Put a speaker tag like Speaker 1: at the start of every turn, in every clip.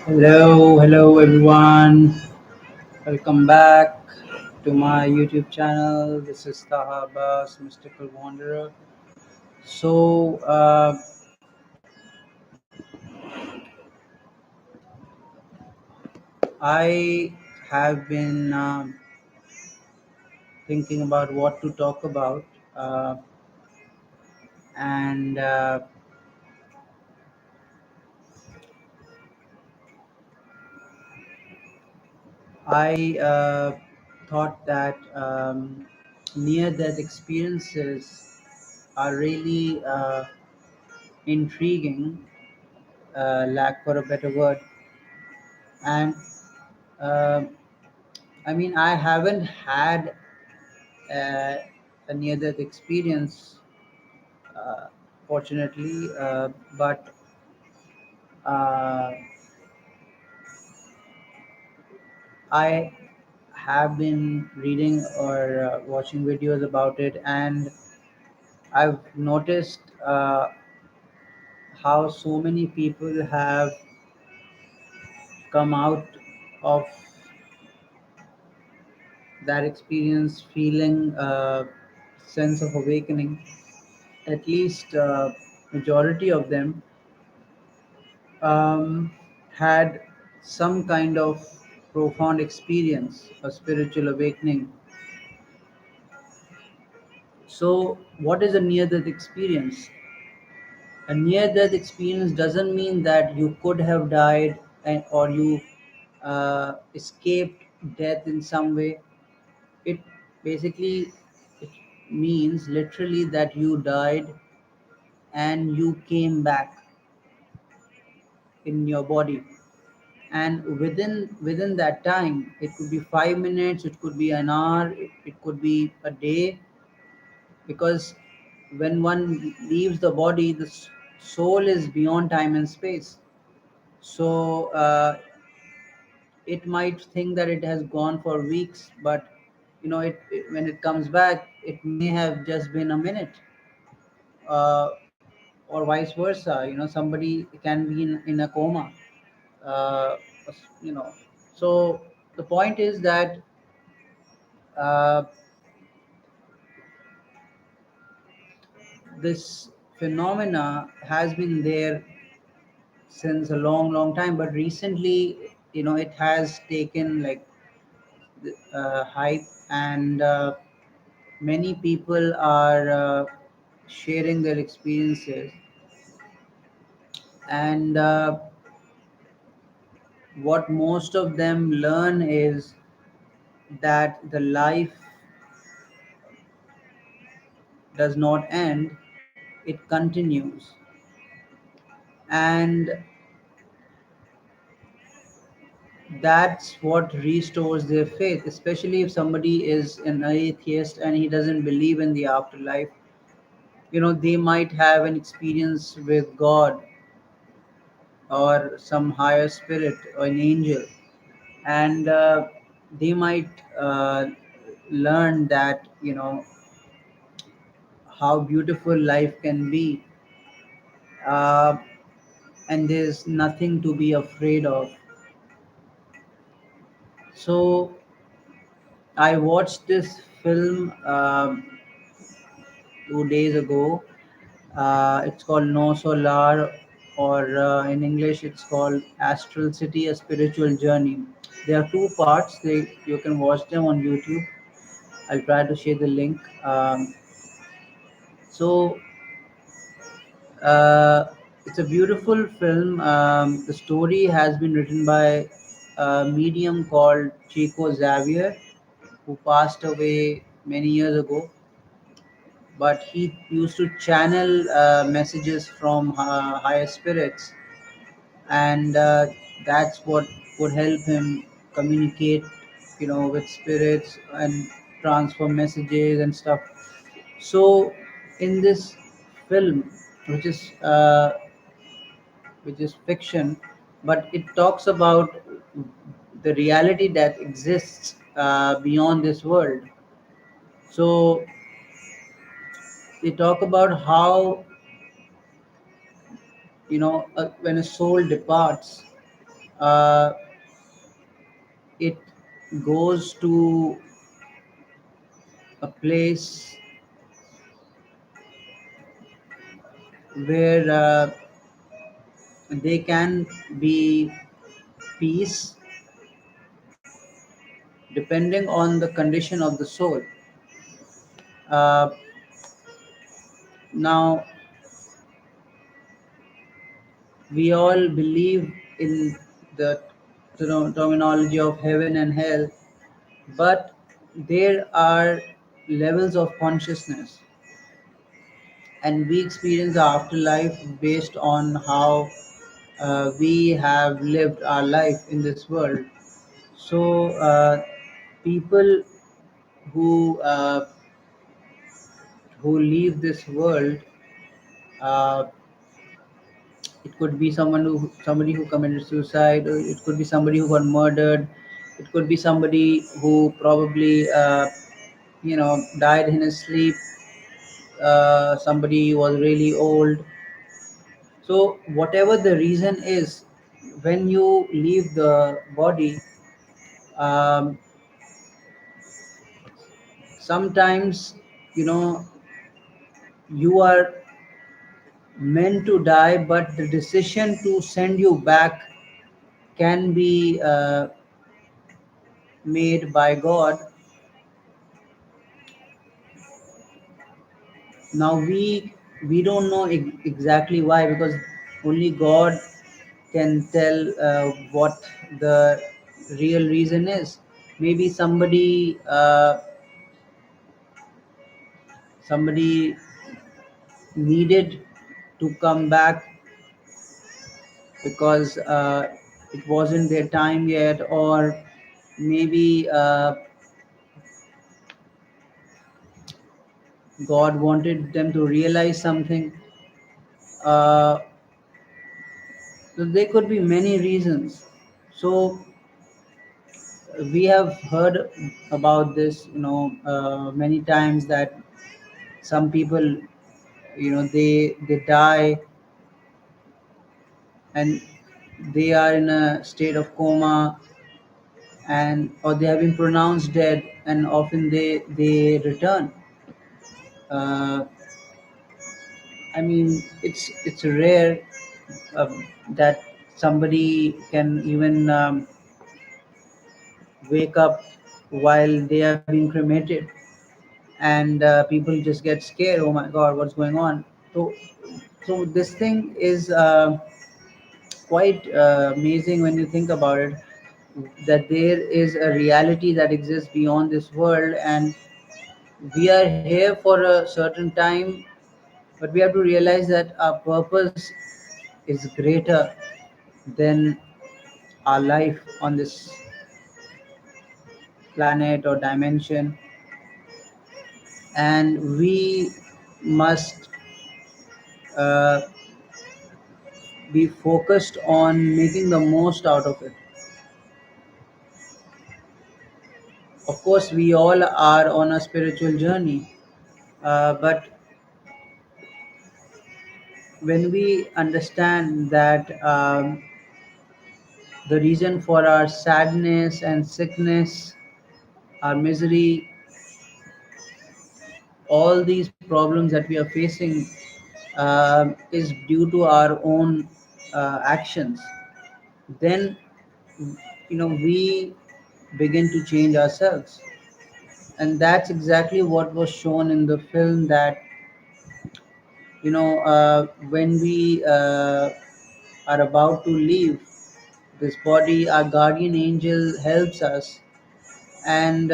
Speaker 1: Hello everyone. Welcome back to my YouTube channel. This is Taha Abbas, Mystical Wanderer. So, I have been thinking about what to talk about, uh, and I thought that near death experiences are really intriguing, lack for a better word, and uh, I mean, I haven't had uh, a near-death experience, uh, fortunately, but uh, I have been reading or watching videos about it, and I've noticed how so many people have come out of that experience feeling a sense of awakening. At least majority of them um, had some kind of profound experience, a spiritual awakening. So, what is a near death experience? A near death experience doesn't mean that you could have died or you escaped death in some way. It basically it means literally that you died and you came back in your body, and within that time, it could be 5 minutes, it could be an hour, it could be a day, because when one leaves the body, the soul is beyond time and space. So it might think that it has gone for weeks, but when it comes back, it may have just been a minute, uh, or vice versa. Somebody can be in a coma, uh, you know so the point is that uh, this phenomena has been there since a long time, but recently, it has taken like hype, and many people are sharing their experiences, and what most of them learn is that the life does not end, it continues. And that's what restores their faith, especially if somebody is an atheist and he doesn't believe in the afterlife. They might have an experience with God or some higher spirit or an angel, and they might learn that how beautiful life can be, uh, and there's nothing to be afraid of. So I watched this film 2 days ago. It's called No Solar, or in English, it's called Astral City: A Spiritual Journey. There are two parts. You can watch them on YouTube. I'll try to share the link. So uh, it's a beautiful film. The story has been written by a medium called Chico Xavier, who passed away many years ago, but he used to channel messages from higher spirits, and that's what would help him communicate, with spirits and transfer messages and stuff. So in this film, which is uh, which is fiction, but it talks about the reality that exists beyond this world. So they talk about how, when a soul departs, uh, it goes to a place where they can be peace depending on the condition of the soul. Uh, Now, we all believe in the terminology of heaven and hell, but there are levels of consciousness, and we experience the afterlife based on how we have lived our life in this world. So, people who who leave this world, uh, it could be somebody who committed suicide, or it could be somebody who got murdered, it could be somebody who probably died in his sleep, somebody was really old. So whatever the reason is, when you leave the body, um, sometimes you know you are meant to die, but the decision to send you back can be made by God. Now we don't know exactly why, because only God can tell what the real reason is. Maybe somebody needed to come back because it wasn't their time yet, or maybe God wanted them to realize something. uh, so there could be many reasons. So we have heard about this, many times, that some people, they die, and they are in a state of coma, and or they have been pronounced dead, and often they return. uh, I mean, it's rare that somebody can even wake up while they are being cremated, and people just get scared. Oh my God, what's going on? So this thing is quite amazing when you think about it, that there is a reality that exists beyond this world, and we are here for a certain time, but we have to realize that our purpose is greater than our life on this planet or dimension, and we must uh, be focused on making the most out of it. Of course, we all are on a spiritual journey, but when we understand that the reason for our sadness and sickness, our misery, all these problems that we are facing is due to our own actions, then we begin to change ourselves. And that's exactly what was shown in the film, that when we are about to leave this body, our guardian angel helps us, and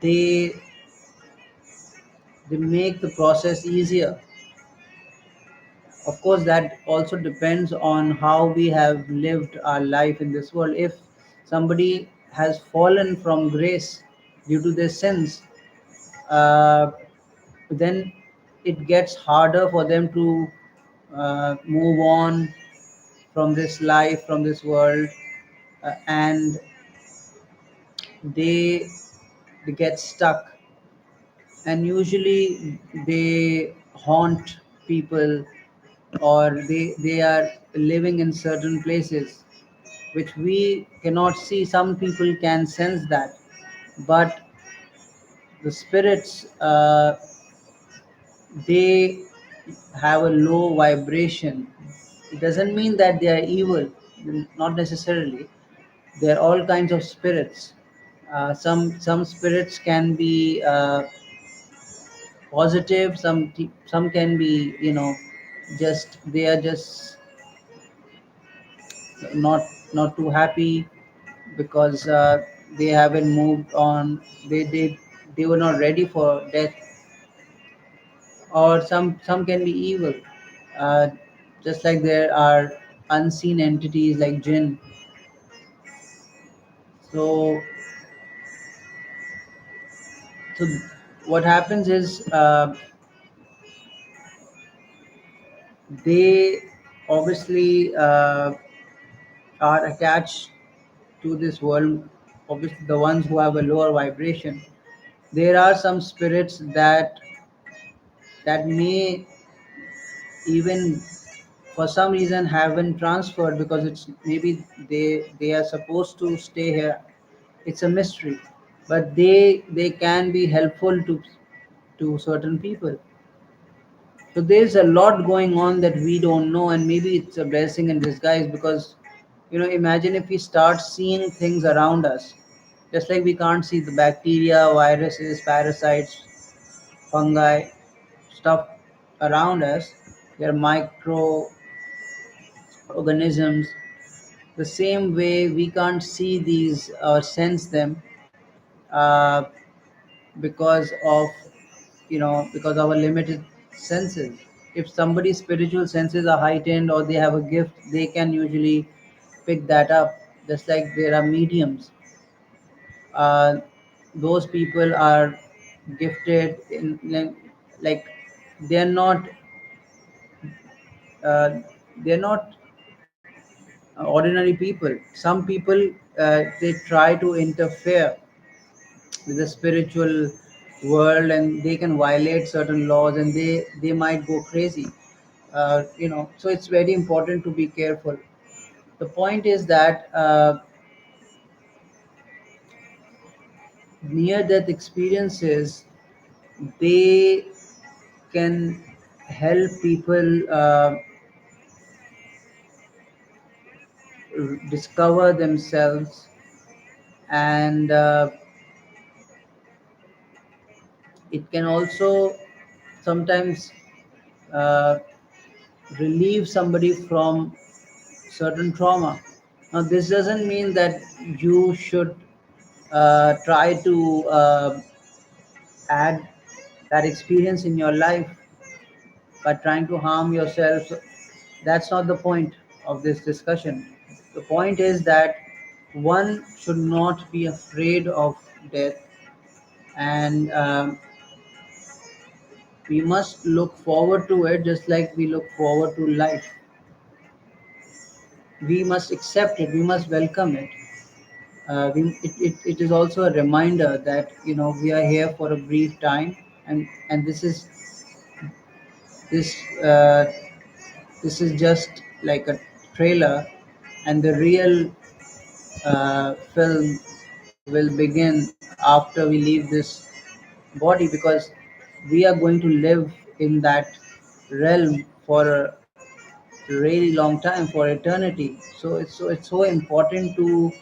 Speaker 1: they they make the process easier. Of course, that also depends on how we have lived our life in this world. If somebody has fallen from grace due to their sins, uh, then it gets harder for them to move on from this life, from this world, and they they get stuck, and usually they haunt people, or they are living in certain places which we cannot see. Some people can sense that, but the spirits, they have a low vibration. It doesn't mean that they are evil, not necessarily. There are all kinds of spirits. Some spirits can be positive. Some can be, just they are just not too happy because they haven't moved on. They were not ready for death. Or some can be evil, uh, just like there are unseen entities like jinn. So so what happens is, they obviously are attached to this world. Obviously, the ones who have a lower vibration. There are some spirits that may even for some reason haven't transferred, because it's maybe they are supposed to stay here. It's a mystery, but they can be helpful to certain people. So there's a lot going on that we don't know, and maybe it's a blessing in disguise, because imagine if we start seeing things around us, just like we can't see the bacteria, viruses, parasites, fungi, stuff around us. They're microorganisms. The same way we can't see these or sense them, uh, because of because our limited senses. If somebody's spiritual senses are heightened or they have a gift, they can usually pick that up. Just like there are mediums, uh, those people are gifted in, like, they're not uh, they're not ordinary people. Some people, they try to interfere with the spiritual world, and they can violate certain laws, and they might go crazy. So it's very important to be careful. The point is that near death experiences, they can help people discover themselves, and it can also sometimes uh, relieve somebody from certain trauma. Now, this doesn't mean that you should try to add that experience in your life by trying to harm yourself. That's not the point of this discussion. The point is that one should not be afraid of death, and we must look forward to it just like we look forward to life. We must accept it, we must welcome it. It is also a reminder that we are here for a brief time, and this uh, this is just like a trailer, and the real film will begin after we leave this body, because we are going to live in that realm for a really long time, for eternity. So it's so important to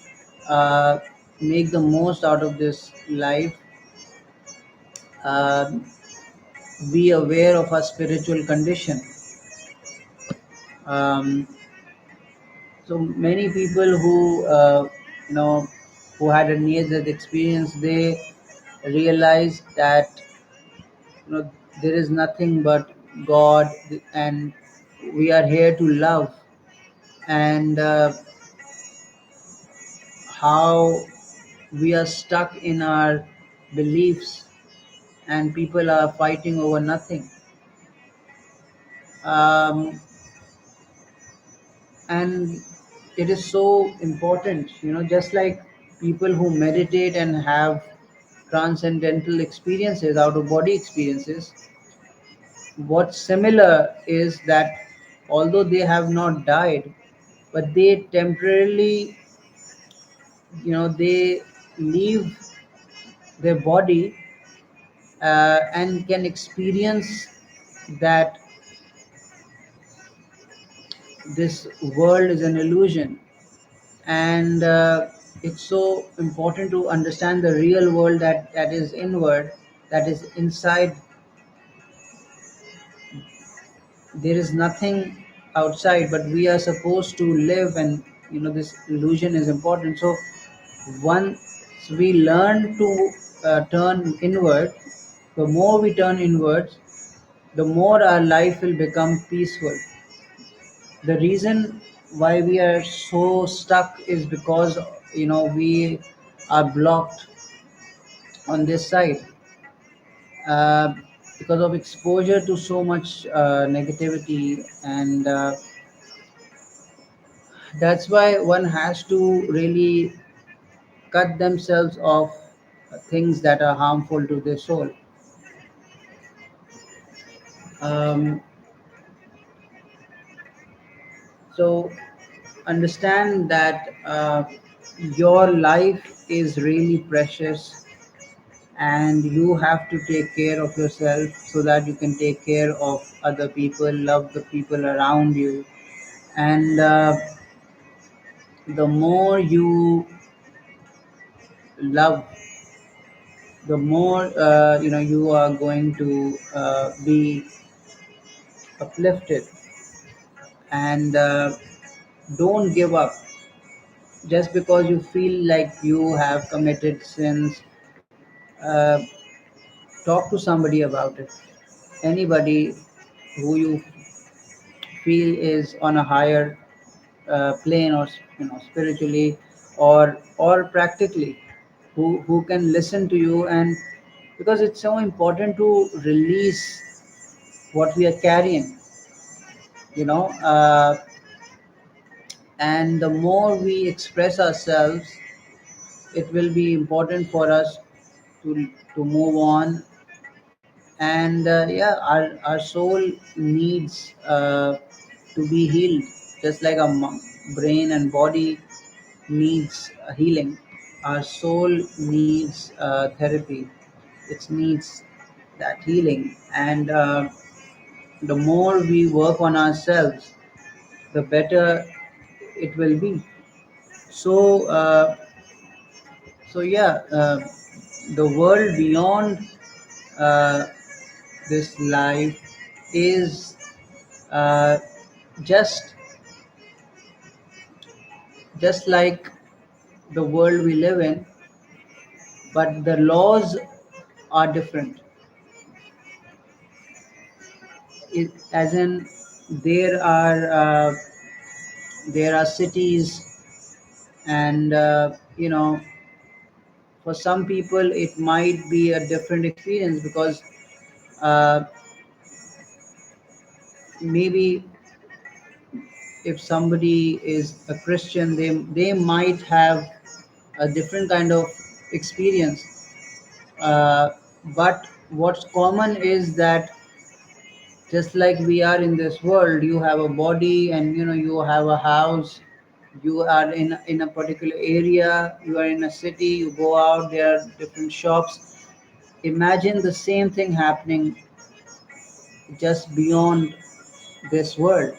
Speaker 1: uh, make the most out of this life. uh, be aware of our spiritual condition. So many people you know who had a near death experience, they realized that there is nothing but God, and we are here to love. And how we are stuck in our beliefs, and people are fighting over nothing. Um, and it is so important, just like people who meditate and have transcendental experiences, out of body experiences. What's similar is that although they have not died, but they temporarily, they leave their body, and can experience that this world is an illusion. And it's so important to understand the real world that is inward, that is inside. There is nothing outside, but we are supposed to live, and this illusion is important. So once we learn to turn inward, the more we turn inwards, the more our life will become peaceful. The reason why we are so stuck is because we are blocked on this side, uh, because of exposure to so much negativity. And that's why one has to really cut themselves off things that are harmful to their soul. um, so understand that your life is really precious, and you have to take care of yourself so that you can take care of other people, love the people around you. And the more you love, the more you are going to be uplifted. And don't give up just because you feel like you have committed sins. uh, Talk to somebody about it. Anybody who you feel is on a higher plane, or spiritually, or practically, who can listen to you. And because it's so important to release what we are carrying, you know and the more we express ourselves, it will be important for us to move on. And yeah, our soul needs to be healed, just like our brain and body needs healing. Our soul needs therapy. It needs that healing. And the more we work on ourselves, the better it will be. So yeah, the world beyond uh, this life is uh, just just like the world we live in, but the laws are different. As in, there are cities, and for some people it might be a different experience, because uh, maybe if somebody is a Christian, they might have a different kind of experience. uh, but what's common is that, just like we are in this world, you have a body, and you have a house. You are in a particular area, you are in a city, you go out, there are different shops. Imagine the same thing happening just beyond this world.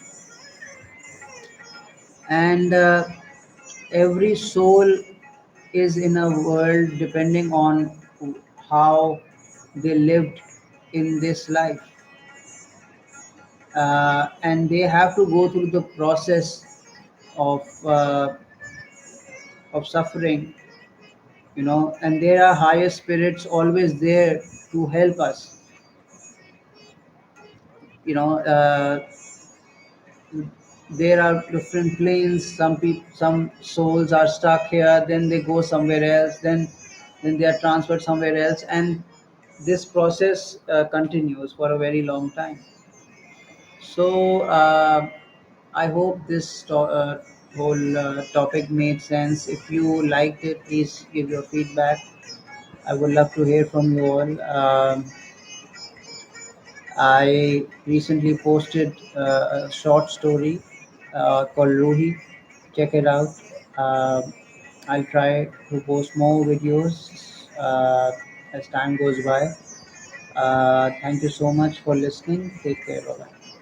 Speaker 1: And every soul is in a world depending on how they lived in this life. And they have to go through the process of suffering, and there are higher spirits always there to help us. you know uh, there are different planes. Some souls are stuck here, then they go somewhere else, then they are transferred somewhere else, and this process continues for a very long time. So I hope this whole topic made sense. If you liked it, please give your feedback. I would love to hear from you all. I recently posted a short story called Ruhi. Check it out. I'll try to post more videos as time goes by. Thank you so much for listening. Take care. Bye bye.